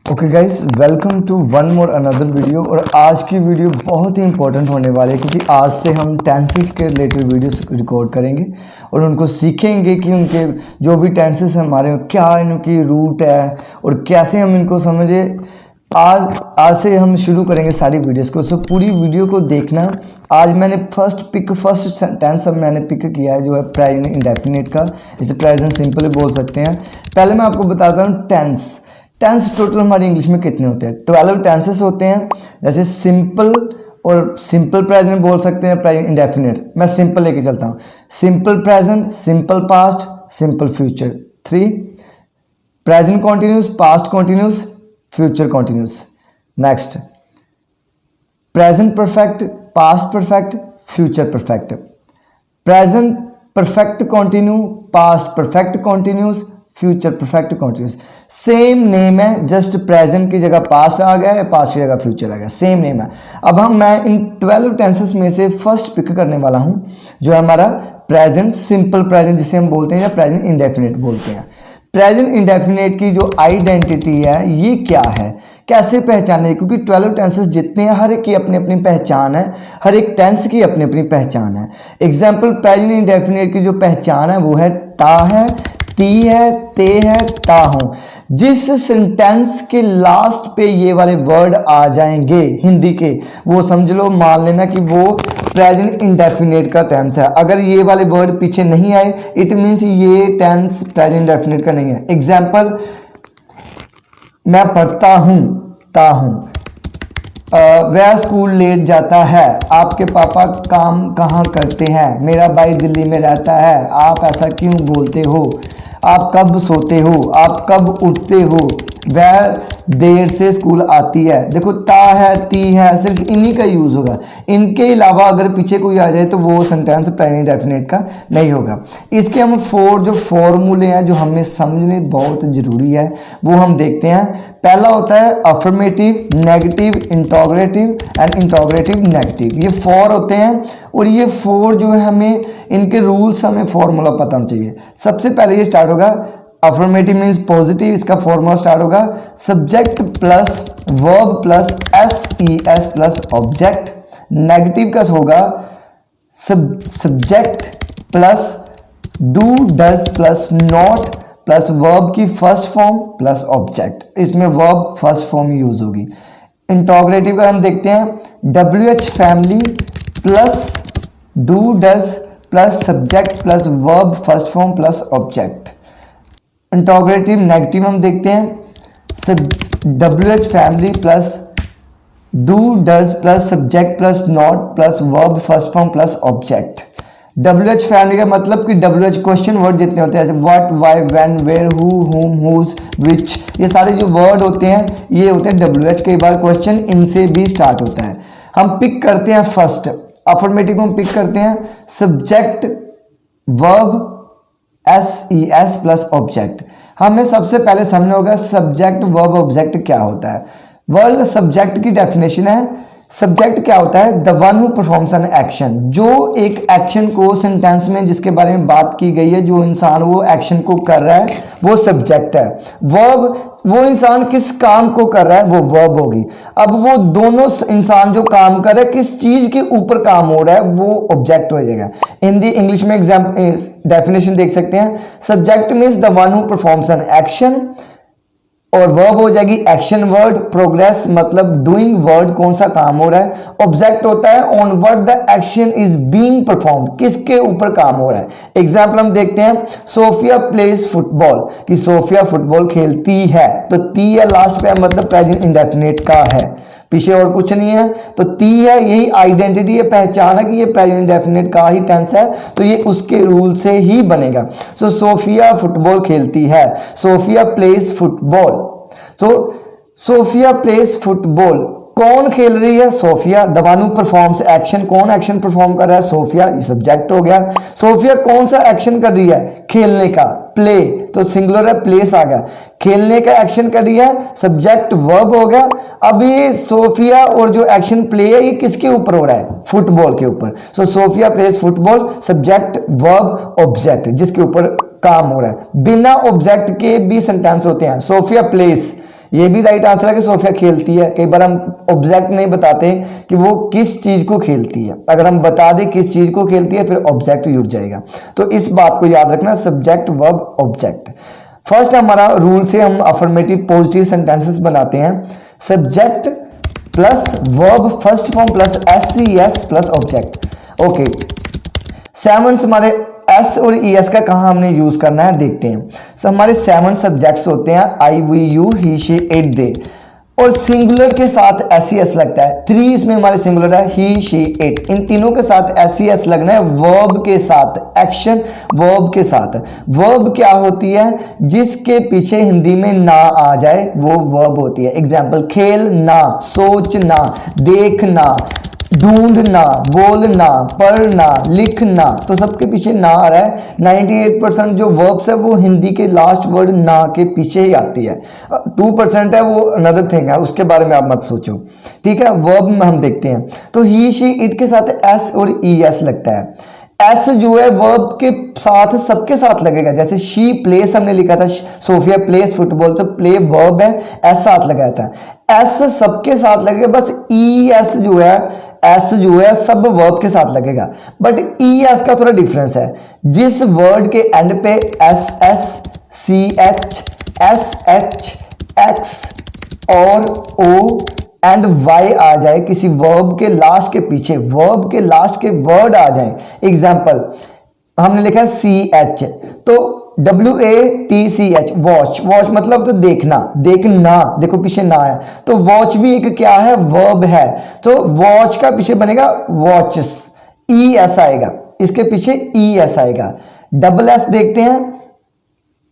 Okay guys, welcome to one more another video. और आज की वीडियो बहुत ही इंपॉर्टेंट होने वाली है क्योंकि आज से हम टेंसेस के रिलेटेड वीडियोस रिकॉर्ड करेंगे और उनको सीखेंगे कि उनके जो भी टेंसेस हैं हमारे क्या इनकी रूट है और कैसे हम इनको समझे। आज से हम शुरू करेंगे सारी वीडियोस को, सो पूरी वीडियो को देखना। आज मैंने फर्स्ट टेंस अब मैंने पिक किया है जो है प्रेजेंट इंडेफिनिट का, इसे प्रेजेंट सिंपल बोल सकते हैं। पहले मैं आपको बताता हूँ टेंस टोटल हमारी इंग्लिश में कितने होते हैं। 12 टेंसेस होते हैं, जैसे सिंपल और सिंपल प्रेजेंट बोल सकते हैं, प्रेजेंट इंडेफिनिट। मैं सिंपल लेके चलता हूँ, simple present, simple past, simple future. 3 present continuous, past continuous, future continuous. Next present perfect, past perfect, future perfect. Present perfect continue, past perfect continuous, future perfect continuous. Same name है, just present की जगह past आ गया है, past की जगह future आ गया, same name है। अब मैं इन 12 टेंसेस में से फर्स्ट पिक करने वाला हूं जो है हमारा प्रेजेंट सिंपल प्रेजेंट जिसे हम बोलते हैं या प्रेजेंट इंडेफिनिट बोलते हैं। प्रेजेंट इंडेफिनिट की जो आइडेंटिटी है ये क्या है, कैसे पहचाने, क्योंकि 12 टेंसेस जितने हैं हर एक की अपनी अपनी पहचान है, हर एक टेंस की अपनी अपनी पहचान है। एग्जाम्पल प्रेजेंट इंडेफिनिट की जो पहचान है वो है ता है, ती है, ते है, ता हूं। जिस सेंटेंस के लास्ट पे ये वाले वर्ड आ जाएंगे हिंदी के, वो समझ लो, मान लेना कि वो प्रेजेंट इंडेफिनिट का टेंस है। अगर ये वाले वर्ड पीछे नहीं आए इट मीन्स ये टेंस प्रेजेंट इंडेफिनिट का नहीं है। एग्जाम्पल, मैं पढ़ता हूं, ता हूं। वह स्कूल लेट जाता है, आपके पापा काम कहाँ करते हैं, मेरा भाई दिल्ली में रहता है, आप ऐसा क्यों बोलते हो, आप कब सोते हो, आप कब उठते हो, वह देर से स्कूल आती है। देखो ता है, ती है, सिर्फ इन्हीं का यूज होगा। इनके अलावा अगर पीछे कोई आ जाए तो वो सेंटेंस प्रेजेंट इंडेफिनिट का नहीं होगा। इसके हम जो फॉर्मूले हैं जो हमें समझने बहुत जरूरी है वो हम देखते हैं। पहला होता है affirmative, negative, interrogative and interrogative negative. ये 4 होते हैं और ये 4 जो है हमें इनके रूल्स, हमें फॉर्मूला पता होना चाहिए। सबसे पहले ये स्टार्ट होगा अफर्मेटिव मीन्स पॉजिटिव, इसका फॉर्मूला स्टार्ट होगा subject plus verb plus S plus object. Negative का होगा subject plus do does plus not plus verb की फर्स्ट फॉर्म प्लस ऑब्जेक्ट, इसमें वर्ब फर्स्ट फॉर्म यूज होगी। इंटरोगेटिव का हम देखते हैं WH family plus do does plus subject plus verb first form plus object. Interrogative negative हम देखते हैं WH family plus do does plus subject plus not plus verb first form plus object. WH family का मतलब कि WH question word जितने होते हैं, जैसे what, why, when, where, who, whom, whose, which, ये सारे जो वर्ड होते हैं ये होते हैं WH। कई बार क्वेश्चन इनसे भी स्टार्ट होता है। हम पिक करते हैं फर्स्ट अफर्मेटिव, हम पिक करते हैं subject verb SES plus object. हमें सबसे पहले समझना होगा सब्जेक्ट वर्ब ऑब्जेक्ट क्या होता है। वर्ड सब्जेक्ट की डेफिनेशन है, सब्जेक्ट क्या होता है, the one who performs an action, जो एक एक्शन को सेंटेंस में जिसके बारे में बात की गई है, जो इंसान वो एक्शन को कर रहा है वो सब्जेक्ट है। वर्ब, वो इंसान किस काम को कर रहा है वो वर्ब होगी। अब वो दोनों इंसान जो काम कर रहा है किस चीज के ऊपर काम हो रहा है वो ऑब्जेक्ट हो जाएगा। हिंदी इंग्लिश में डेफिनेशन देख सकते हैं, subject means the one who performs an action और वर्ब हो जाएगी एक्शन वर्ड, प्रोग्रेस मतलब डूइंग वर्ड, कौन सा काम हो रहा है। ऑब्जेक्ट होता है on what the action is being performed, किसके ऊपर काम हो रहा है। एग्जांपल हम देखते हैं सोफिया प्लेज फुटबॉल, कि सोफिया फुटबॉल खेलती है, तो ती है लास्ट पे, मतलब प्रेजेंट इंडेफिनिट का है, पीछे और कुछ नहीं है, तो ती है, यही आइडेंटिटी है, पहचान है कि ये प्रेजेंट इंडेफिनिट का ही टेंस है, तो ये उसके रूल से ही बनेगा। सो सोफिया फुटबॉल खेलती है, Sophia plays football. So Sophia plays football, कौन खेल रही है, Sophia. The one who performs action, कौन एक्शन परफॉर्म कर रहा है, सोफिया, ये सब्जेक्ट हो गया। सोफिया कौन सा एक्शन कर रही है, खेलने का, प्ले, तो सिंगुलर है, प्लेस आ गया, खेलने का एक्शन कर रही है, सब्जेक्ट वर्ब हो गया। अब ये सोफिया और जो एक्शन प्ले है ये किसके ऊपर हो रहा है, फुटबॉल के ऊपर। So Sophia plays football, subject verb object, जिसके ऊपर काम हो रहा है। बिना ऑब्जेक्ट के भी सेंटेंस होते हैं, सोफिया प्लेस, ये भी राइट आंसर है कि सोफिया खेलती है। कई बार हम ऑब्जेक्ट नहीं बताते कि वो किस चीज को खेलती है, अगर हम बता दें किस चीज को खेलती है फिर ऑब्जेक्ट जुड़ जाएगा। तो इस बात को याद रखना, सब्जेक्ट वर्ब ऑब्जेक्ट। फर्स्ट हमारा रूल से हम अफर्मेटिव पॉजिटिव सेंटेंसेस बनाते हैं। Subject plus verb first form plus S plus object. Okay, seven हमारे एस और ई एस का कहाँ हमने यूज करना है देखते हैं। हमारे 7 सब्जेक्ट्स होते हैं, I we you he she it they, और सिंगुलर के साथ एस ई एस लगता है। 3 इसमें हमारे सिंगुलर है, ही शी इट। इन तीनों के साथ एस ई एस लगना है वर्ब के साथ, एक्शन वर्ब के साथ। वर्ब क्या होती है? जिसके पीछे हिंदी में ना आ जाए वो वर्ब होती है। एग्जाम्पल, खेलना, सोचना, देखना, ढूंढना, बोलना, पढ़ना, लिखना, तो सबके पीछे ना आ रहा है। 98% जो वर्ब्स है वो हिंदी के लास्ट वर्ड ना के पीछे ही आती है। 2% है वो अनदर थिंग है, उसके बारे में आप मत सोचो, ठीक है। वर्ब में हम देखते हैं तो ही शी इट के साथ एस और ई एस लगता है। एस जो है वर्ब के साथ सबके साथ लगेगा। जैसे शी प्लेस हमने लिखा था, सोफिया प्लेस फुटबॉल, तो प्ले वर्ब है, एस साथ लगाया था। एस सबके साथ लगेगा, बस ई एस जो है, एस जो है सब वर्ब के साथ लगेगा। बट ई एस का थोड़ा डिफरेंस है। जिस वर्ड के एंड पे S S, C H, S H, X और ओ एंड वाई आ जाए, किसी वर्ब के लास्ट के पीछे वर्ब के लास्ट के वर्ड आ जाए। एग्जाम्पल हमने लिखा है सी एच, तो WATCH वॉच, वॉच मतलब तो देखना, देखना, देखो पीछे ना है तो वॉच भी एक क्या है, वर्ब है। तो वॉच का पीछे बनेगा वॉचेस, ES आएगा, इसके पीछे ES आएगा। डबल एस देखते हैं,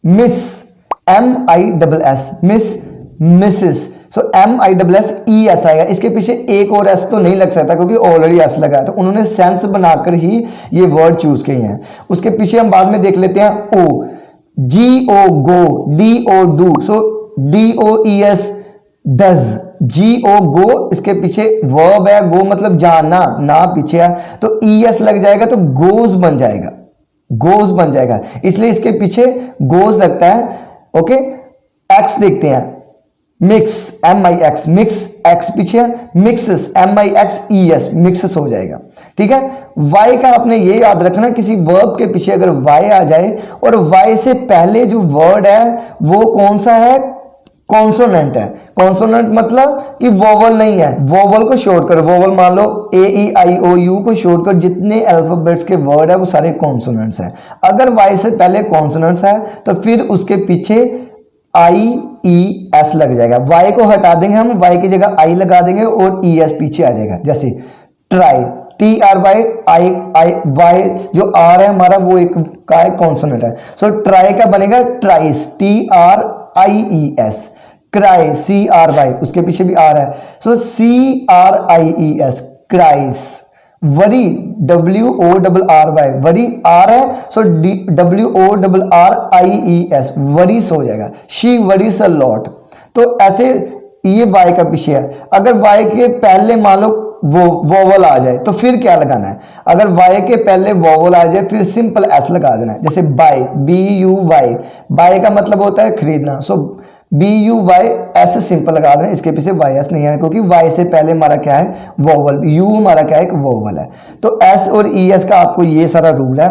मिस, MISS, मिस, मिसेस, सो MISS आएगा। इसके पीछे एक और एस तो नहीं लग सकता क्योंकि ऑलरेडी एस लगा है, तो उन्होंने सेंस बनाकर ही ये वर्ड चूज किए हैं। उसके पीछे हम बाद में देख लेते हैं ओ, GO go, DO do, so DOES does, GO गो, इसके पीछे वर्ब है, गो मतलब जाना, ना पीछे है तो ES लग जाएगा तो गोज बन जाएगा, गोज बन जाएगा, इसलिए इसके पीछे गोज लगता है। ओके, एक्स देखते हैं, मिक्स, MIX, मिक्स, एक्स पीछे मिक्सेस, MIXES, मिक्सेस हो जाएगा, ठीक है। वाई का आपने ये याद रखना, किसी वर्ब के पीछे अगर वाई आ जाए और वाई से पहले जो वर्ड है वो कौन सा है, कॉन्सोनेंट है। कॉन्सोनेंट मतलब कि वोवल नहीं है, वोवल को शॉर्ट कर, वोवल मान लो AEIOU को शॉर्ट कर, जितने अल्फाबेट्स के वर्ड है वो सारे कॉन्सोनेंट्स हैं। अगर वाई से पहले कॉन्सोनेंट्स है तो फिर उसके पीछे IES लग जाएगा। वाई को हटा देंगे हम, वाई की जगह आई लगा देंगे और ES पीछे आ जाएगा। जैसे ट्राई, TRY, वाई जो आर है हमारा वो एक का है कॉन्सोनेंट है, सो ट्राई का बनेगा ट्राइस, TRIES, क्राई, CRY, उसके पीछे भी आर है, so CRIES, cries. Worry, WORRY, worry R है, सो WORRIES, वरीस हो जाएगा। शी वरीस अ लॉट, तो ऐसे ये वाई का पीछे है। अगर वाई के पहले मान लो वो वोवल आ जाए तो फिर क्या लगाना है, अगर वाई के पहले वोवल आ जाए फिर सिंपल एस लगा देना है। जैसे बाय, BUY, बाय का मतलब होता है खरीदना, सो BUYS सिंपल लगा देना, इसके पीछे YS नहीं है क्योंकि Y से पहले हमारा क्या है, वोवल, U हमारा क्या है, एक वोवल है। तो S और ES का आपको ये सारा रूल है।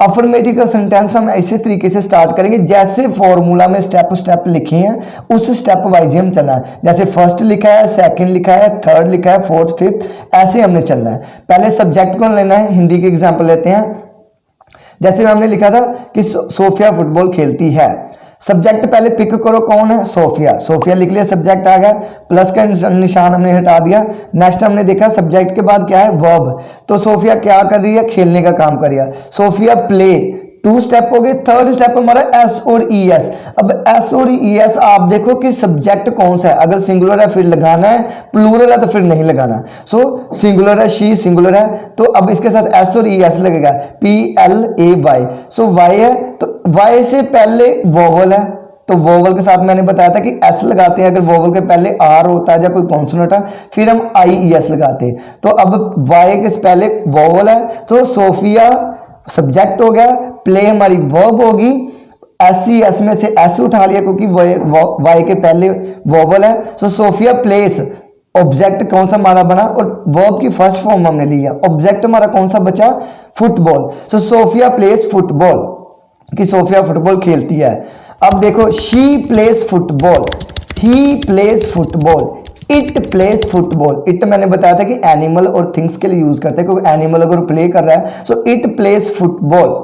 अफर्मेटिव का सेंटेंस हम इसी तरीके से स्टार्ट करेंगे, जैसे फॉर्मूला में स्टेप लिखे हैं उस स्टेप वाइज हम चलना है। जैसे फर्स्ट लिखा है, सेकंड लिखा है, थर्ड लिखा है, फोर्थ, फिफ्थ, ऐसे हमने चलना है। पहले सब्जेक्ट को लेना है, हिंदी के एग्जाम्पल लेते हैं। जैसे हमने लिखा था कि सोफिया फुटबॉल खेलती है, सब्जेक्ट पहले पिक करो, कौन है, सोफिया, सोफिया लिख लिया, सब्जेक्ट आ गया, प्लस का निशान हमने हटा दिया। नेक्स्ट हमने देखा सब्जेक्ट के बाद क्या है, वर्ब, तो सोफिया क्या कर रही है, खेलने का काम कर रही है, सोफिया प्ले, 2 स्टेप हो गए। थर्ड स्टेप हमारा एस और ES। अब एस और ES आप देखो कि सब्जेक्ट कौन सा है, अगर सिंगुलर है फिर लगाना है, प्लूरल है तो फिर नहीं लगाना। सो सिंगुलर है, शी सिंगुलर है, तो अब इसके साथ एस और ES लगेगा, PLAY, सो वाई है तो वाई से पहले वोवल है, तो वोवल के साथ मैंने बताया था कि एस लगाते हैं अगर वोवल के पहले आर होता है या कोई कॉन्सोनेंट है, फिर हम IES लगाते हैं। तो अब वाई के पहले वोवल है, तो सोफिया सब्जेक्ट हो गया, प्ले हमारी वर्ब होगी, SES में से S उठा लिया क्योंकि वाई के पहले वोवल है। सो सोफिया प्लेस, ऑब्जेक्ट कौन सा हमारा बना और वर्ब की फर्स्ट फॉर्म हमने लिया, ऑब्जेक्ट हमारा कौन सा बचा, football. So Sophia place football, कि सोफिया फुटबॉल खेलती है। अब देखो she place football, he place football, it place football. It मैंने बताया था कि एनिमल और थिंग्स के लिए यूज करते हैं, क्योंकि एनिमल अगर प्ले कर रहा है so it place football.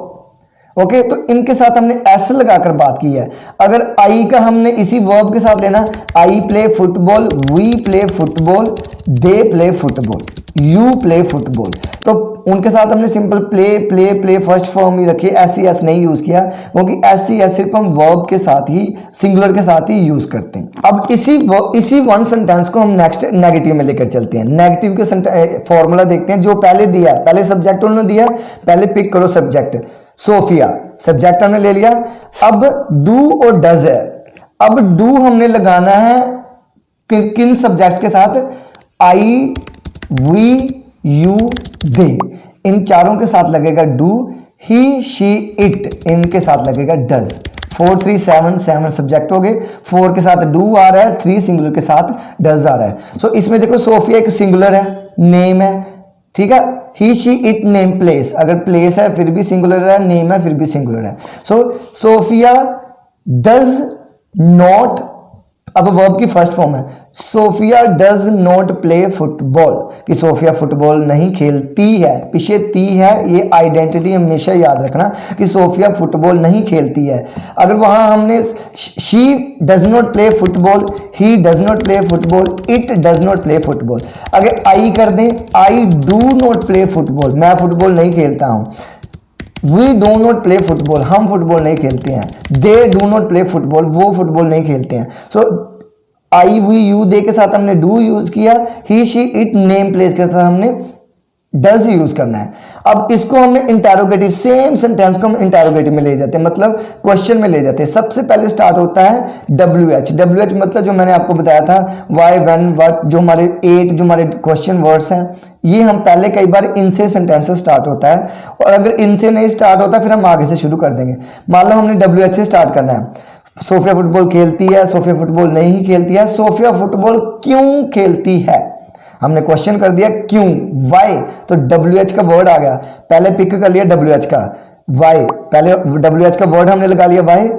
Okay, तो इनके साथ हमने एस लगाकर बात की है। अगर आई का हमने इसी वर्ब के साथ लेना, I play football, we play football, they play football, you play football, तो उनके साथ हमने simple play play play first form ही रखी, एस नहीं यूज किया, क्योंकि एस सिर्फ हम वर्ब के साथ ही, सिंगुलर के साथ ही यूज करते हैं। अब इसी वन सेंटेंस को हम नेक्स्ट नेगेटिव में लेकर चलते हैं। नेगेटिव के फॉर्मूला देखते हैं जो पहले दिया है। पहले सब्जेक्ट उन्होंने दिया, पहले पिक करो सब्जेक्ट, सोफिया सब्जेक्ट हमने ले लिया। अब डू और डज है। अब डू हमने लगाना है किन सब्जेक्ट्स के साथ, आई, वी, यू, दे, इन चारों के साथ लगेगा डू। ही, शी, इट, इनके साथ लगेगा डज। 4 3 7 7 सब्जेक्ट हो गए, 4 के साथ डू आ रहा है, 3 सिंगुलर के साथ डज आ रहा है। सो इसमें देखो सोफिया एक सिंगुलर है, नेम है, ठीक है। ही, शी, इट, नेम, प्लेस, अगर प्लेस है फिर भी सिंगुलर है, नेम है फिर भी सिंगुलर है। सो सोफिया डज नॉट, अब वर्ब की फर्स्ट फॉर्म है, Sophia does not play football, कि सोफिया फुटबॉल नहीं खेलती है, पीछे ती है, ये आइडेंटिटी हमेशा याद रखना कि सोफिया फुटबॉल नहीं खेलती है। अगर वहां हमने she does not play football, he does not play football, it does not play football, अगर आई कर दें, I do not play football, मैं फुटबॉल नहीं खेलता हूं, we do not play football, हम फुटबॉल नहीं खेलते हैं, they do not play football, वो फुटबॉल नहीं खेलते हैं। सो आई, वी, यू, दे के साथ हमने डू यूज किया, ही, शी, इट, नेम, प्लेस के साथ हमने डज यूज करना है। अब इसको हमने इंटरोगेटिव, सेम सेंटेंस को हम इंटरोगेटिव में ले जाते हैं, मतलब क्वेश्चन में ले जाते हैं। सबसे पहले स्टार्ट होता है WH। WH मतलब जो मैंने आपको बताया था, वाई, व्हेन, व्हाट, जो हमारे 8 जो हमारे क्वेश्चन वर्ड्स हैं, ये हम पहले कई बार इनसे सेंटेंस स्टार्ट होता है, और अगर इनसे नहीं स्टार्ट होता फिर हम आगे से शुरू कर देंगे। मान लो हमने WH से स्टार्ट करना है, सोफिया फुटबॉल खेलती है, सोफिया फुटबॉल नहीं खेलती है, सोफिया फुटबॉल क्यों खेलती है, हमने क्वेश्चन कर दिया क्यों, वाई, तो WH का वर्ड आ गया, पहले पिक कर लिया WH का, वाई, पहले WH का वर्ड हमने लगा लिया वाई,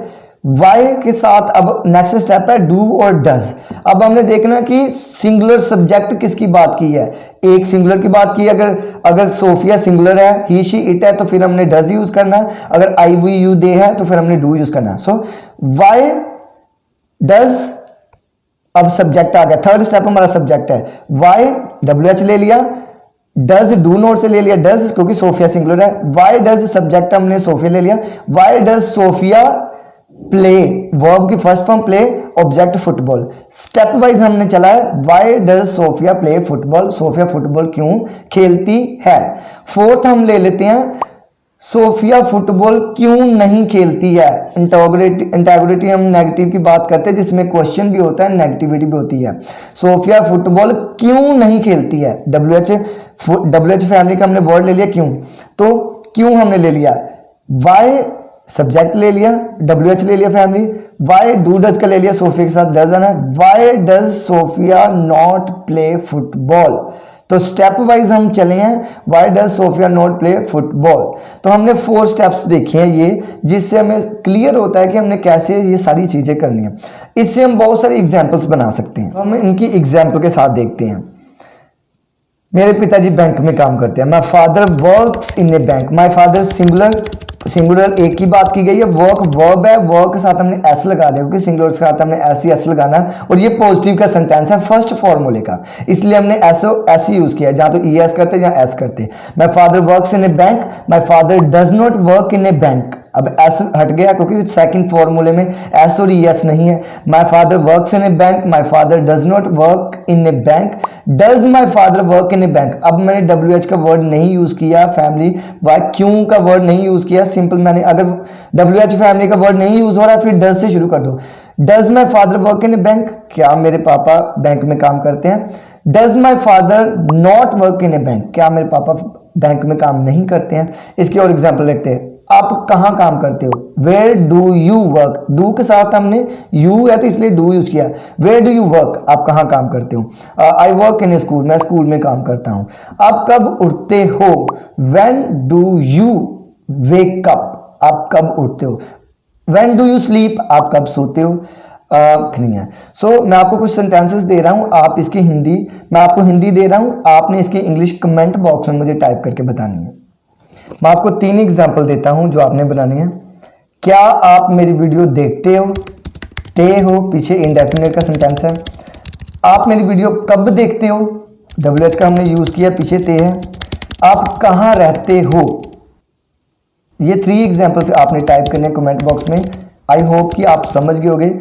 वाई के साथ अब नेक्स्ट स्टेप है डू और डज। अब हमने देखना कि सिंगुलर सब्जेक्ट किसकी बात की है, एक सिंगुलर की बात की, अगर सोफिया सिंगुलर है, ही, शी, इट है, तो फिर हमने डज यूज करना है, अगर आई, वी, यू, दे है तो फिर हमने डू यूज करना है। सो वाई डज, अब सब्जेक्ट आ गया, थर्ड स्टेप हमारा सब्जेक्ट है, वाई WH ले लिया, डज डू नॉट से ले लिया डज, क्योंकि सोफिया सिंगुलर है, वाई डज सब्जेक्ट हमने सोफिया ले लिया, why does Sophia play, verb की first form play, object football. Step wise हमने चला है, why does Sophia play football, Sophia football क्यों खेलती है। फोर्थ हम ले लेते हैं, सोफिया फुटबॉल क्यों नहीं खेलती है। इंटेग्रिटी हम नेगेटिव की बात करते हैं, जिसमें क्वेश्चन भी होता है, नेगेटिविटी भी होती है। सोफिया फुटबॉल क्यों नहीं खेलती है, WH फैमिली का हमने वर्ड ले लिया क्यों, तो क्यों हमने ले लिया, वाई सब्जेक्ट ले लिया, WH ले लिया फैमिली, वाई डू डज का ले लिया, सोफिया के साथ डज आना है, why does Sophia not play football. तो स्टेप वाइज हम चले हैं, why does Sophia not play football. तो हमने 4 स्टेप्स देखे हैं ये, जिससे हमें क्लियर होता है कि हमने कैसे ये सारी चीजें करनी है। इससे हम बहुत सारी एग्जांपल्स बना सकते हैं। हम इनकी एग्जांपल के साथ देखते हैं। मेरे पिताजी बैंक में काम करते हैं, my father works in A bank, my father singular एक की बात की गई है, वर्क वर्ब है, वर्क के साथ हमने एस लगा दिया, क्योंकि सिंगुलर के साथ हमने एस लगाना है, और ये पॉजिटिव का सेंटेंस है फर्स्ट फॉर्मूले का, इसलिए हमने एस यूज किया, जहां तो ES करते या एस करते। My father works in A bank, my father does not work in A bank, अब एस हट गया क्योंकि सेकंड फॉर्मूले में एस और ES नहीं है। My father works in A bank, my father does not work in A bank, does my father work in A bank. अब मैंने WH का वर्ड नहीं यूज किया फैमिली, वाई क्यों का वर्ड नहीं यूज किया, सिंपल मैंने, अगर WH फैमिली का वर्ड नहीं यूज हो रहा है फिर डज से शुरू कर दो। Does my father work in A bank, क्या मेरे पापा बैंक में काम करते हैं। Does my father not work in A bank, क्या मेरे पापा बैंक में काम नहीं करते हैं। इसकी और एग्जाम्पल देखते हैं, आप कहाँ काम करते हो, where do you work, do के साथ हमने यू है तो इसलिए डू यूज किया। वेयर डू यू वर्क, आप कहाँ काम करते हो। I work in a school, मैं स्कूल में काम करता हूँ। आप कब उठते हो, when do you wake up, आप कब उठते हो। व्हेन डू यू स्लीप, आप कब सोते हो। नहीं है। सो मैं आपको कुछ सेंटेंसेस दे रहा हूँ, आप इसकी हिंदी, मैं आपको हिंदी दे रहा हूँ, आपने इसकी इंग्लिश कमेंट बॉक्स में मुझे टाइप करके बतानी है। मैं आपको 3 एग्जाम्पल देता हूं जो आपने बनानी है। क्या आप मेरी वीडियो देखते हो, ते हो पीछे इंडेफिनिट का सेंटेंस है। आप मेरी वीडियो कब देखते हो, WH का हमने यूज किया, पीछे ते है। आप कहां रहते हो। ये 3 एग्जाम्पल्स आपने टाइप करने कमेंट बॉक्स में। आई होप कि आप समझ गए होंगे।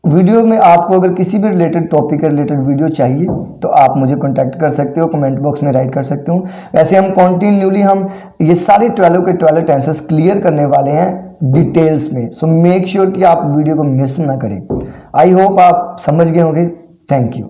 वीडियो में आपको अगर किसी भी रिलेटेड टॉपिक के रिलेटेड वीडियो चाहिए तो आप मुझे कांटेक्ट कर सकते हो, कमेंट बॉक्स में राइट कर सकते हो। वैसे हम कॉन्टिन्यूली हम ये सारे 12 के 12 टेंसेस क्लियर करने वाले हैं डिटेल्स में। सो मेक श्योर कि आप वीडियो को मिस ना करें। आई होप आप समझ गए होंगे। Thank you.